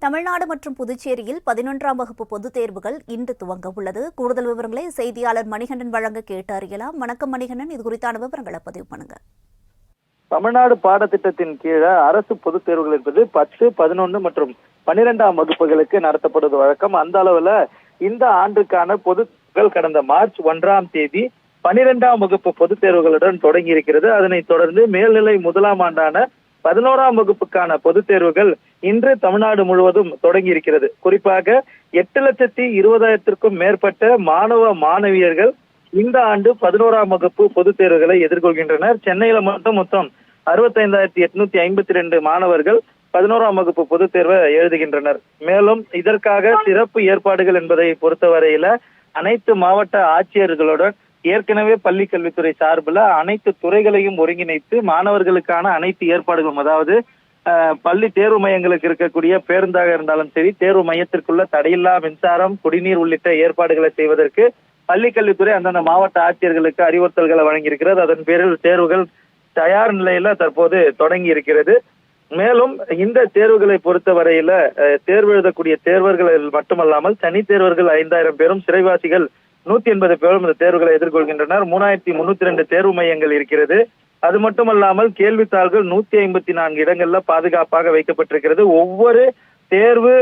தமிழ்நாடு மற்றும் புதுச்சேரியில் 11ஆம் வகுப்பு பொதுத் தேர்வுகள் இன்று துவங்க உள்ளது. கூடுதல் விவரங்களை செய்தியாளர் மணிகண்டன் வழங்க கேட்டு அறியலாம். வணக்கம் மணிகண்டன், இது குறித்தான விவரங்களை பதிவு பண்ணுங்க. தமிழ்நாடு பாடத்திட்டத்தின் கீழே அரசு பொதுத் தேர்வுகள் என்பது 10, 11 மற்றும் 12ஆம் வகுப்புகளுக்கு நடத்தப்படுவது வழக்கம். அந்த அளவுல இந்த ஆண்டுக்கான பொதுத் தேர்வுகள் கடந்த மார்ச் 1ஆம் தேதி 12ஆம் வகுப்பு பொதுத் தேர்வுகளுடன் தொடங்கி இருக்கிறது. அதனைத் தொடர்ந்து மேல்நிலை முதலாம் ஆண்டான 11ஆம் வகுப்புக்கான பொதுத் தேர்வுகள் இன்று தமிழ்நாடு முழுவதும் தொடங்கி இருக்கிறது. குறிப்பாக 8,20,000க்கும் மேற்பட்ட மாணவ மாணவியர்கள் இந்த ஆண்டு 11ஆம் வகுப்பு பொதுத் தேர்வுகளை எதிர்கொள்கின்றனர். சென்னையில மொத்தம் 65,852 மாணவர்கள் 11ஆம் வகுப்பு பொதுத் தேர்வை எழுதுகின்றனர். மேலும் இதற்காக சிறப்பு ஏற்பாடுகள் என்பதை பொறுத்தவரையில அனைத்து மாவட்ட ஆட்சியர்களுடன் ஏற்கனவே பள்ளி கல்வித்துறை சார்பில் அனைத்து துறைகளையும் ஒருங்கிணைத்து மாணவர்களுக்கான அனைத்து ஏற்பாடுகளும், அதாவது பள்ளி தேர்வு மையங்களுக்கு இருக்கக்கூடிய பேருந்தாக இருந்தாலும் சரி, தேர்வு மையத்திற்குள்ள தடையில்லா மின்சாரம், குடிநீர் உள்ளிட்ட ஏற்பாடுகளை செய்வதற்கு பள்ளி கல்வித்துறை அந்தந்த மாவட்ட ஆட்சியர்களுக்கு அறிவுறுத்தல்களை வழங்கியிருக்கிறது. அதன் பேரில் தேர்வுகள் தயார் நிலையில தற்போது தொடங்கி இருக்கிறது. மேலும் இந்த தேர்வுகளை பொறுத்தவரையில தேர்வு எழுதக்கூடிய தேர்வர்கள் மட்டுமல்லாமல் தனி தேர்வர்கள் 5,000 பேரும், சிறைவாசிகள் 180 பேரும் இந்த தேர்வுகளை எதிர்கொள்கின்றனர். 3,302 தேர்வு மையங்கள் இருக்கிறது. அது மட்டுமல்லாமல் கேள்வித்தாள்கள் 154 இடங்கள்ல பாதுகாப்பாக வைக்கப்பட்டிருக்கிறது. ஒவ்வொரு தேர்வு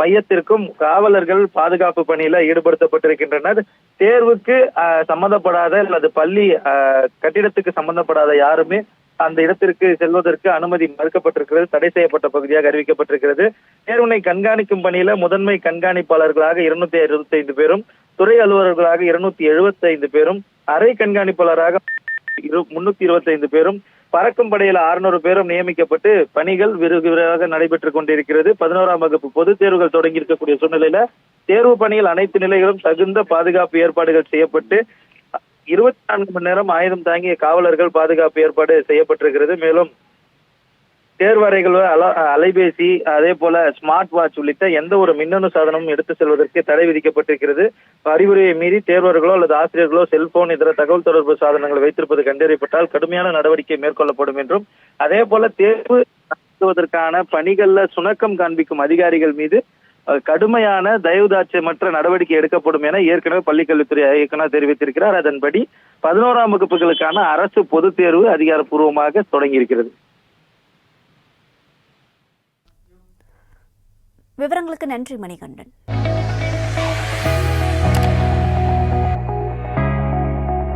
மையத்திற்கும் காவலர்கள் பாதுகாப்பு பணியில ஈடுபடுத்தப்பட்டிருக்கின்றனர். தேர்வுக்கு சம்பந்தப்படாத அல்லது பள்ளி கட்டிடத்துக்கு சம்பந்தப்படாத யாருமே அந்த இடத்திற்கு செல்வதற்கு அனுமதி மறுக்கப்பட்டிருக்கிறது. தடை செய்யப்பட்ட பகுதியாக அறிவிக்கப்பட்டிருக்கிறது. தேர்வினை கண்காணிக்கும் பணியில முதன்மை கண்காணிப்பாளர்களாக 265 பேரும், துறை அலுவலர்களாக 275 பேரும், அறை கண்காணிப்பாளராக 325 பேரும், பறக்கும் படையில 600 பேரும் நியமிக்கப்பட்டு பணிகள் விறுவிறுவாக நடைபெற்றுக் கொண்டிருக்கிறது. 11ஆம் வகுப்பு பொதுத் தேர்வுகள் தொடங்கி இருக்கக்கூடிய சூழ்நிலையில தேர்வு பணியில் அனைத்து நிலைகளும் தகுந்த பாதுகாப்பு ஏற்பாடுகள் செய்யப்பட்டு 24 மணி நேரம் ஆயுதம் தாங்கிய காவலர்கள் பாதுகாப்பு ஏற்பாடு செய்யப்பட்டிருக்கிறது. மேலும் தேர்வறைகள், அலைபேசி, அதே போல ஸ்மார்ட் வாட்ச் உள்ளிட்ட எந்த ஒரு மின்னணு சாதனமும் எடுத்து செல்வதற்கு தடை விதிக்கப்பட்டிருக்கிறது. அறிவுரையை மீறி தேர்வர்களோ அல்லது ஆசிரியர்களோ செல்போன் இதர தகவல் தொடர்பு சாதனங்கள் வைத்திருப்பது கண்டறியப்பட்டால் கடுமையான நடவடிக்கை மேற்கொள்ளப்படும் என்றும், அதே போல தேர்வு நடத்துவதற்கான பணிகள்ல சுணக்கம் காண்பிக்கும் அதிகாரிகள் மீது கடுமையான தயவுதாட்சியமற்ற நடவடிக்கை எடுக்கப்படும் என ஏற்கனவே பள்ளிக்கல்வித்துறை இயக்குனர் தெரிவித்திருக்கிறார். அதன்படி 11ஆம் வகுப்புகளுக்கான அரசு பொதுத் தேர்வு அதிகாரப்பூர்வமாக தொடங்கி இருக்கிறது. விவரங்களுக்கு நன்றி மணிகண்டன்.